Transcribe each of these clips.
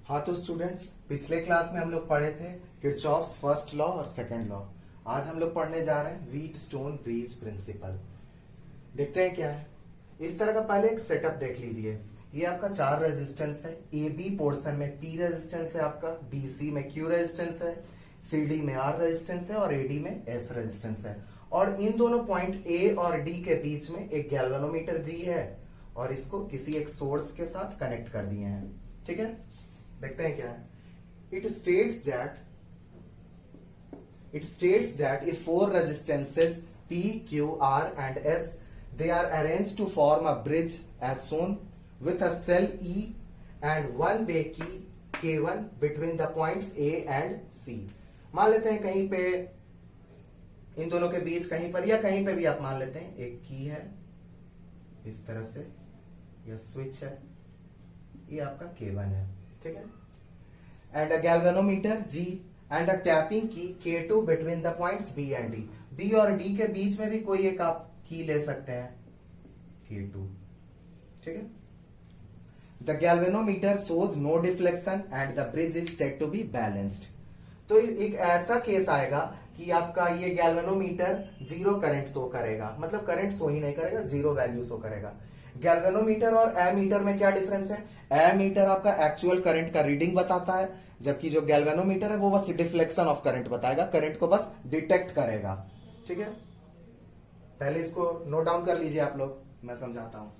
हाँ तो स्टूडेंट्स, पिछले क्लास में हम लोग पढ़े थे किरचॉफ्स फर्स्ट लॉ और सेकंड लॉ। आज हम लोग पढ़ने जा रहे हैं व्हीटस्टोन ब्रिज प्रिंसिपल। देखते हैं क्या है। इस तरह का पहले एक सेटअप देख लीजिए। ये आपका 4 रेजिस्टेंस है। ए बी पोर्शन में P रेजिस्टेंस है आपका, BC में Q रेजिस्टेंस है, CD में R रेजिस्टेंस है और AD में S रेजिस्टेंस है। और इन दोनों पॉइंट A और D के बीच में एक गैल्वेनोमीटर G है और इसको किसी एक सोर्स के साथ कनेक्ट कर दिए हैं। ठीक है, देखते हैं क्या है। It states that if 4 resistances P, Q, R and S, they are arranged to form a bridge as shown with a cell E and one bay key K1 between the points A and C। मान लेते हैं कहीं पे इन दोनों के बीच कहीं पर या कहीं पे भी आप मान लेते हैं एक की है इस तरह से, यह स्विच है, ये आपका K1 है। ठीक है, and a galvanometer G and a tapping key K2 between the points B and D। B और D के बीच में भी कोई एक आप की ले सकते हैं K2। ठीक है, the galvanometer shows no deflection and the bridge is said to be balanced। तो एक ऐसा केस आएगा कि आपका ये गैल्वेनोमीटर जीरो करंट शो करेगा, मतलब करंट शो ही नहीं करेगा, जीरो वैल्यू शो करेगा। गैल्वेनोमीटर और एमीटर में क्या डिफरेंस है? एमीटर आपका एक्चुअल करंट का रीडिंग बताता है, जबकि जो गैल्वेनोमीटर है वो बस डिफ्लेक्शन ऑफ करंट बताएगा, करंट को बस डिटेक्ट करेगा। ठीक है, पहले इसको नोट डाउन कर लीजिए आप लोग, मैं समझाता हूं।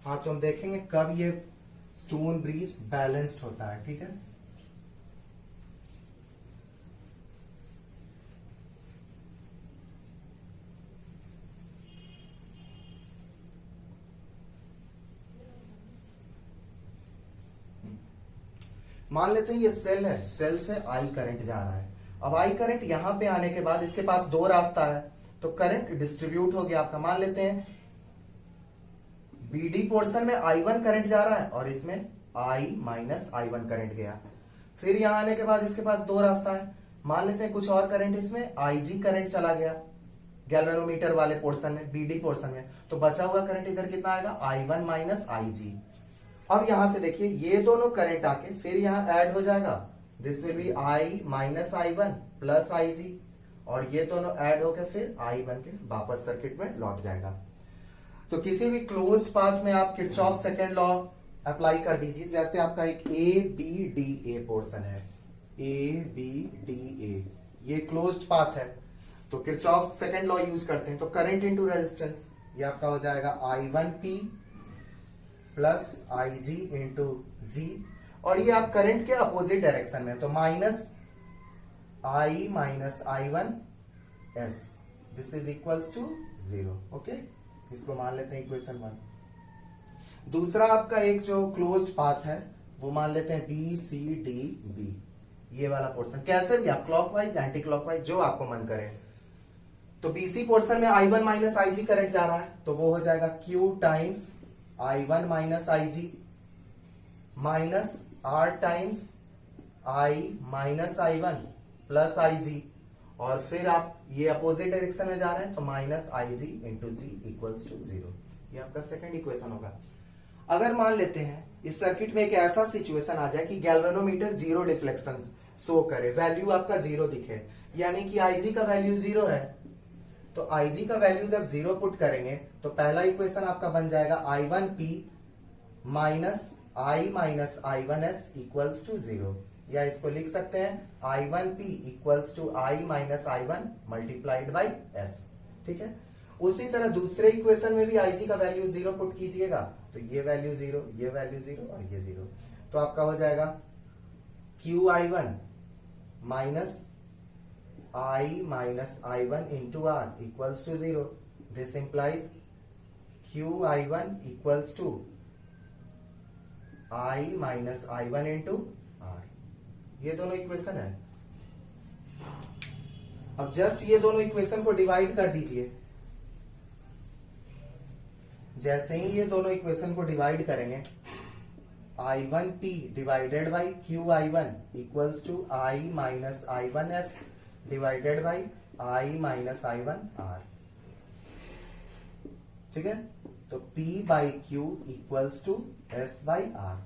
हाँ तो हम देखेंगे कब ये स्टोन ब्रिज बैलेंस्ड होता है। ठीक है, मान लेते हैं ये सेल है, सेल से आई करंट जा रहा है। अब आई करंट यहां पे आने के बाद इसके पास दो रास्ता है, तो करंट डिस्ट्रीब्यूट हो गया आपका। मान लेते हैं BD पोर्शन में I1 करंट जा रहा है और इसमें I माइनस I1 करंट गया। फिर यहां आने के बाद इसके पास दो रास्ता है, मान लेते हैं कुछ और करंट इसमें IG करंट चला गया गैल्वेनोमीटर वाले पोर्शन में, BD पोर्शन में, तो बचा हुआ करंट इधर कितना आएगा? I1 minus IG। अब यहां से देखिए ये दोनों करंट आके फिर यहां ऐड हो जाएगा, this will be I minus I1 plus IG, और ये दोनों ऐड होकर फिर I बन के वापस सर्किट में लौट जाएगा। तो किसी भी क्लोज्ड पाथ में आप किरचॉफ सेकंड लॉ अप्लाई कर दीजिए। जैसे आपका एक ABDA पोर्शन है, ABDA, ये क्लोज्ड पाथ है, तो किरचॉफ सेकंड लॉ यूज करते हैं। तो करंट इनटू रेजिस्टेंस, ये आपका हो जाएगा I1P plus IG into G, और ये आप करंट के अपोजिट डायरेक्शन में, तो minus I minus I1 S, this is equals to 0। Okay, इसको मान लेते हैं इक्वेशन 1। दूसरा आपका एक जो क्लोज्ड पाथ है वो मान लेते हैं BCDB, ये वाला पोर्शन, कैसे भी आप क्लॉकवाइज एंटी क्लॉकवाइज जो आपको मन करे। तो BC पोर्शन में I1 माइनस IG करंट जा रहा है, तो वो हो जाएगा Q times I1 minus IG minus R times I minus I1 plus IG, और फिर आप ये अपोजिट डायरेक्शन में जा रहे हैं तो minus IG into G equals to 0। ये आपका सेकंड इक्वेशन होगा। अगर मान लेते हैं इस सर्किट में एक ऐसा सिचुएशन आ जाए कि गैल्वेनोमीटर जीरो डिफ्लेक्शन शो करे, वैल्यू आपका जीरो दिखे, यानी कि IG का वैल्यू 0 है, तो IG का वैल्यू जब 0 पुट करेंगे तो पहला इक्वेशन आपका बन जाएगा I1P minus I minus I1S equals to 0, या इसको लिख सकते हैं I1P equals to I minus I1 multiplied by S। ठीक है, उसी तरह दूसरे इक्वेशन में भी IG का वैल्यू 0 पुट कीजिएगा, तो ये वैल्यू 0, ये वैल्यू 0 और ये 0, तो आपका हो जाएगा QI1 minus I minus I1 into R equals to 0। This implies QI1 equals to I minus I1 into R। ये दोनों इक्वेशन है। अब जस्ट ये दोनों इक्वेशन को डिवाइड कर दीजिए। जैसे ही ये दोनों इक्वेशन को डिवाइड करेंगे, I1P divided by QI1 equals to I minus I1S divided by I minus I1 R। ठीक है, तो P by Q equals to S by R।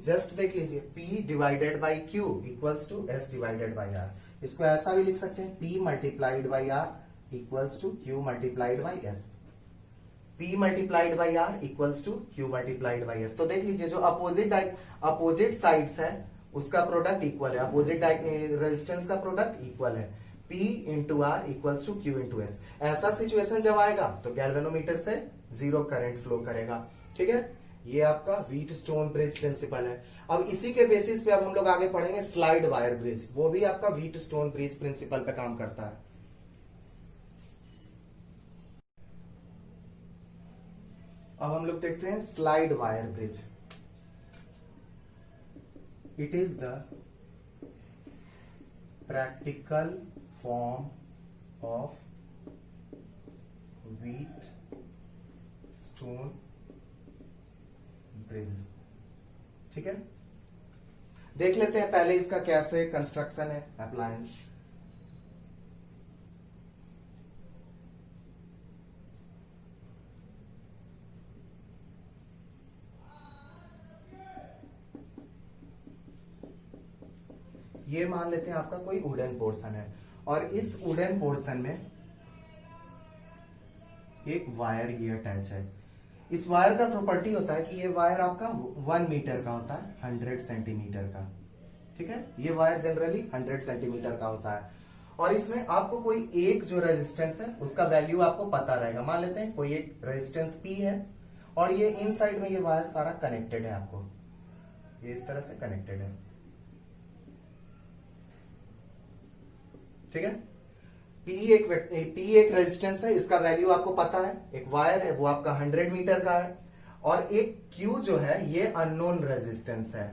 Just देख लीजिए, P divided by Q equals to S divided by R। इसको ऐसा भी लिख सकते हैं, P multiplied by R equals to Q multiplied by S। P multiplied by R equals to Q multiplied by S। तो देख लीजिए, जो अपोजिट साइड्स है उसका प्रोडक्ट इक्वल है, अपोजिट रेजिस्टेंस का प्रोडक्ट इक्वल है। P into R equals to Q into S. ऐसा सिचुएशन जब आएगा तो गैल्वेनोमीटर से जीरो करंट फ्लो करेगा। ठीक है, ये आपका व्हीटस्टोन ब्रिज प्रिंसिपल है। अब इसी के बेसिस पे अब हम लोग आगे पढ़ेंगे स्लाइड वायर ब्रिज, वो भी आपका व्हीटस्टोन ब्रिज प्रिंसिपल पे काम करता है। अब हम लोग देखते हैं slide wire bridge. It is the practical form of Wheatstone bridge. ठीक है, देख लेते हैं पहले इसका कैसे कंस्ट्रक्शन है, अप्लायंस। ये मान लेते हैं आपका कोई वुडन पोर्शन है और इस वुडन पोर्शन में एक वायर ये अटैच है। इस वायर का प्रॉपर्टी होता है कि ये वायर आपका 1 मीटर का होता है, 100 सेंटीमीटर का। ठीक है, ये वायर जनरली 100 सेंटीमीटर का होता है और इसमें आपको कोई एक जो रेजिस्टेंस है उसका वैल्यू आपको पता रहेगा। मान लेते हैं कोई एक रेजिस्टेंस P है और ये इन साइड में ये वायर सारा कनेक्टेड है, आपको ये इस तरह से कनेक्टेड है। ठीक है, P एक रेजिस्टेंस है, इसका वैल्यू आपको पता है। एक वायर है वो आपका 100 मीटर का है और एक Q जो है ये अननोन रेजिस्टेंस है।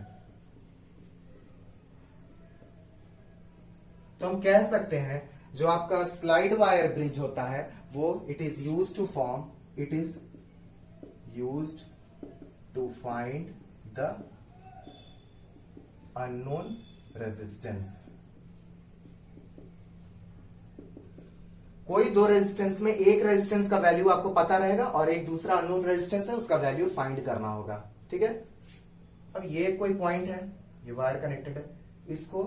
तो हम कह सकते हैं जो आपका स्लाइड वायर ब्रिज होता है वो it is used to find the unknown resistance. कोई दो रेजिस्टेंस में एक रेजिस्टेंस का वैल्यू आपको पता रहेगा और एक दूसरा अननोन रेजिस्टेंस है, उसका वैल्यू फाइंड करना होगा। ठीक है, अब ये कोई पॉइंट है, ये वायर कनेक्टेड है, इसको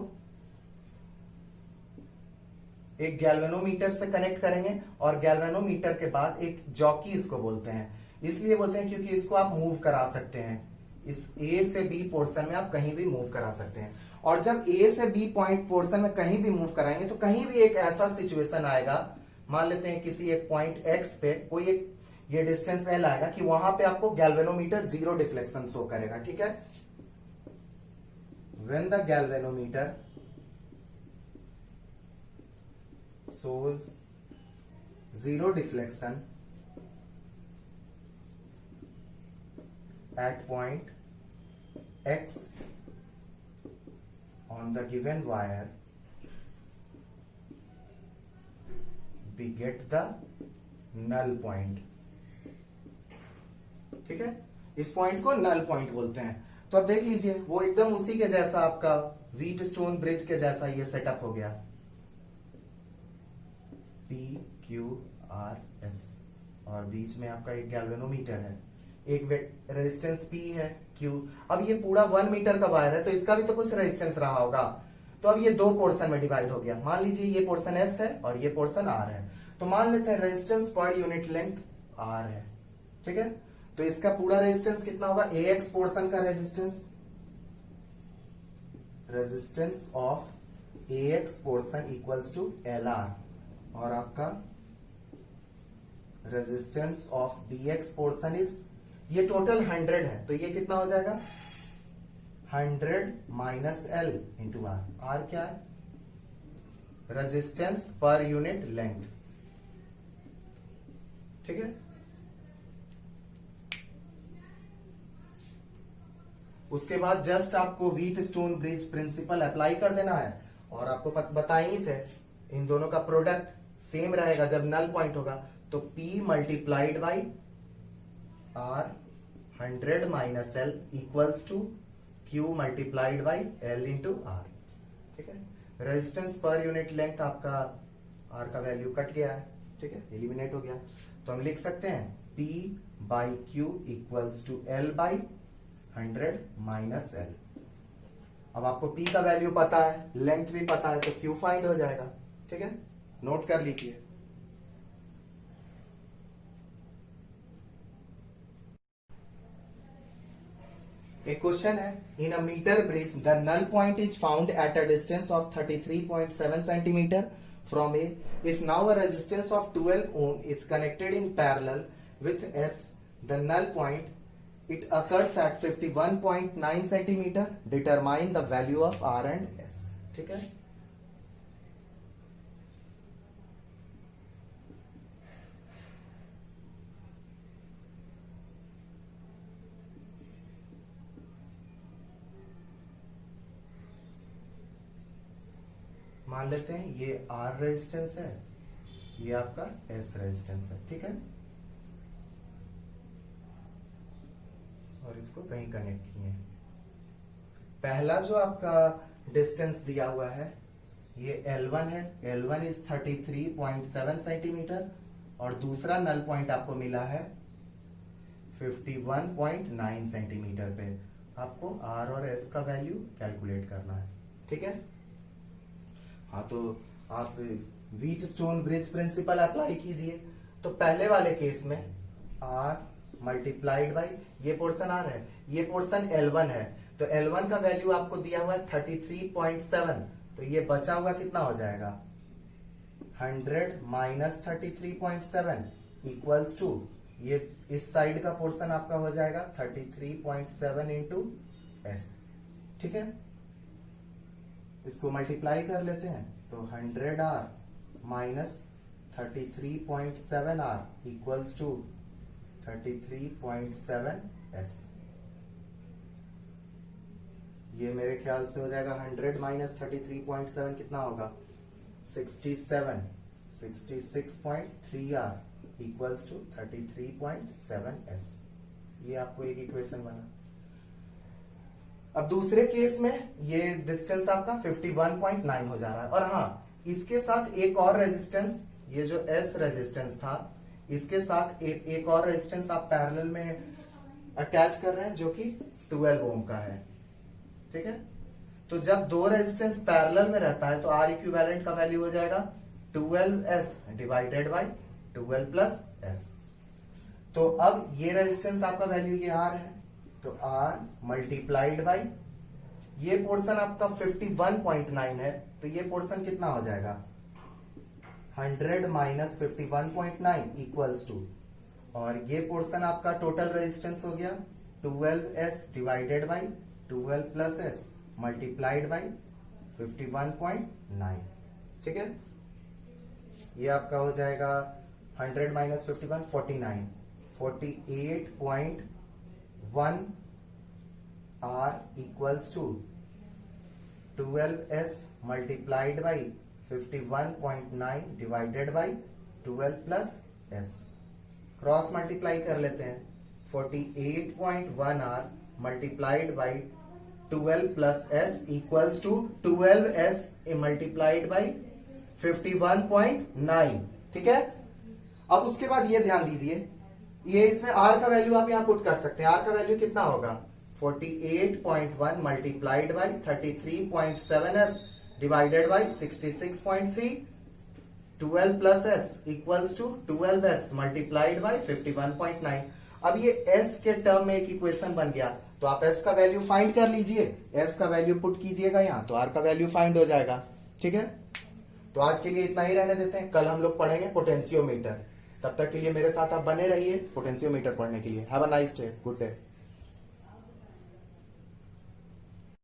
एक गैल्वेनोमीटर से कनेक्ट करेंगे और गैल्वेनोमीटर के बाद एक जॉकी इसको बोलते हैं। इसलिए बोलते हैं क्योंकि इसको आप मूव करा सकते हैं, इस A से B पोर्शन में आप कहीं भी मूव करा सकते हैं। और जब A से B पॉइंट पोर्शन में कहीं भी मूव कराएंगे तो कहीं भी एक ऐसा सिचुएशन आएगा, मान लेते हैं किसी एक पॉइंट X पे कोई एक ये डिस्टेंस L आएगा कि वहां पे आपको गैल्वेनोमीटर जीरो डिफ्लेक्शन शो करेगा। ठीक है, when the galvanometer shows zero deflection at point X on the given wire, we get the null point। ठीक है, इस पॉइंट को नल पॉइंट बोलते हैं। तो अब देख लीजिए वो एकदम उसी के जैसा आपका व्हीटस्टोन ब्रिज के जैसा ये सेटअप हो गया, PQRS और बीच में आपका एक गैल्वेनोमीटर है, एक रेजिस्टेंस P है, Q। अब ये पूरा 1 मीटर का वायर है तो इसका भी तो कुछ रेजिस्टेंस रहा होगा। तो अब ये दो पोर्शन में डिवाइड हो गया। मान लीजिए ये पोर्शन S है और ये पोर्शन R है, तो मान लेते हैं रेजिस्टेंस पर यूनिट लेंथ R है। ठीक है, तो इसका पूरा रेजिस्टेंस कितना होगा, AX पोर्शन का resistance of AX portion equals to LR और आपका resistance of BX portion is, ये टोटल 100 है तो ये कितना हो जाएगा 100 minus L into R। R क्या है, रेजिस्टेंस पर यूनिट लेंथ। ठीक है, उसके बाद जस्ट आपको व्हीटस्टोन ब्रिज प्रिंसिपल अप्लाई कर देना है और आपको बताए ही थे इन दोनों का प्रोडक्ट सेम रहेगा जब नल पॉइंट होगा। तो P multiplied by R 100 minus L equals to Q multiplied by L into R। ठीक है, रेजिस्टेंस पर यूनिट लेंथ आपका आर का वैल्यू कट गया है, ठीक है, एलिमिनेट हो गया। तो हम लिख सकते हैं P by Q equals to L by 100 minus L। अब आपको P का वैल्यू पता है, लेंथ भी पता है, तो Q फाइंड हो जाएगा, ठीक है, नोट कर लीजिए। एक क्वेश्चन है, in a metre bridge the null point is found at a distance of 33.7 centimetre from A. If now a resistance of 12 ohm is connected in parallel with S, the null point, it occurs at 51.9 centimeter. Determine the value of R and S. ठीक है, मान लेते हैं ये R resistance है, ये आपका S resistance है, ठीक है, और इसको कहीं कनेक्ट किए हैं। पहला जो आपका डिस्टेंस दिया हुआ है ये L1 है, L1 इज 33.7 सेंटीमीटर, और दूसरा नल पॉइंट आपको मिला है 51.9 सेंटीमीटर पे। आपको R और S का वैल्यू कैलकुलेट करना है, ठीक है। हाँ, तो आप wheat stone bridge principal apply कीजिए। तो पहले वाले केस में R मल्टीप्लाइड बाई ये पोर्शन R है, ये पोर्शन L1 है, तो L1 का वैल्यू आपको दिया हुआ है 33.7, तो ये बचा हुआ कितना हो जाएगा 100 माइनस 33.7 इक्वल्स टू ये इस साइड का पोर्शन आपका हो जाएगा 33.7 इंटू S, ठीक है। इसको मल्टीप्लाई कर लेते हैं तो 100R minus 33.7R equals to 33.7S। ये मेरे ख्याल से हो जाएगा 100 माइनस 33.7 कितना होगा 66.3R इक्वल्स टू 33.7S। ये आपको एक इक्वेशन बना। अब दूसरे केस में ये डिस्टेंस आपका 51.9 हो जा रहा है, और हाँ, इसके साथ एक और रेजिस्टेंस, ये जो S रेजिस्टेंस था, इसके साथ एक और रेजिस्टेंस आप पैरेलल में अटैच कर रहे हैं जो कि 12 ओम का है, ठीक है। तो जब दो रेजिस्टेंस पैरेलल में रहता है तो R इक्विवेलेंट का वैल्यू हो जाएगा 12S divided by 12 plus S। तो अब ये रेजिस्टेंस आपका वैल्यू ये R है, तो R मल्टीप्लाइड बाई ये पोर्शन आपका 51.9 है, तो ये पोर्शन कितना हो जाएगा 100 माइनस 51.9 इक्वल्स टू, और ये पोर्शन आपका टोटल रेजिस्टेंस हो गया 12S divided by 12 plus S multiplied by 51.9, ठीक है। ये आपका हो जाएगा 100 minus 51 49 48.1 R equals to 12S multiplied by 51.9 divided by 12 plus S। Cross multiply कर लेते हैं 48.1 R multiplied by 12 plus S equals to 12S multiplied by 51.9, ठीक है। अब उसके बाद ये ध्यान दीजिए, ये इसमें R का वैल्यू आप यहां पुट कर सकते हैं। R का वैल्यू कितना होगा 48.1 multiplied by 33.7S divided by 66.3 12 plus S equals to 12S multiplied by 51.9। अब ये S के टर्म में एक इक्वेशन बन गया, तो आप S का वैल्यू फाइंड कर लीजिए, S का वैल्यू पुट कीजिएगा यहां, तो R का वैल्यू फाइंड हो जाएगा, ठीक है। तो आज के लिए इतना ही रहने देते हैं, कल हम लोग पढ़ेंगे पोटेंशियोमीटर। तब तक के लिए मेरे साथ आप बने रहिए पोटेंशियोमीटर पढ़ने के लिए। Have a nice day, good day.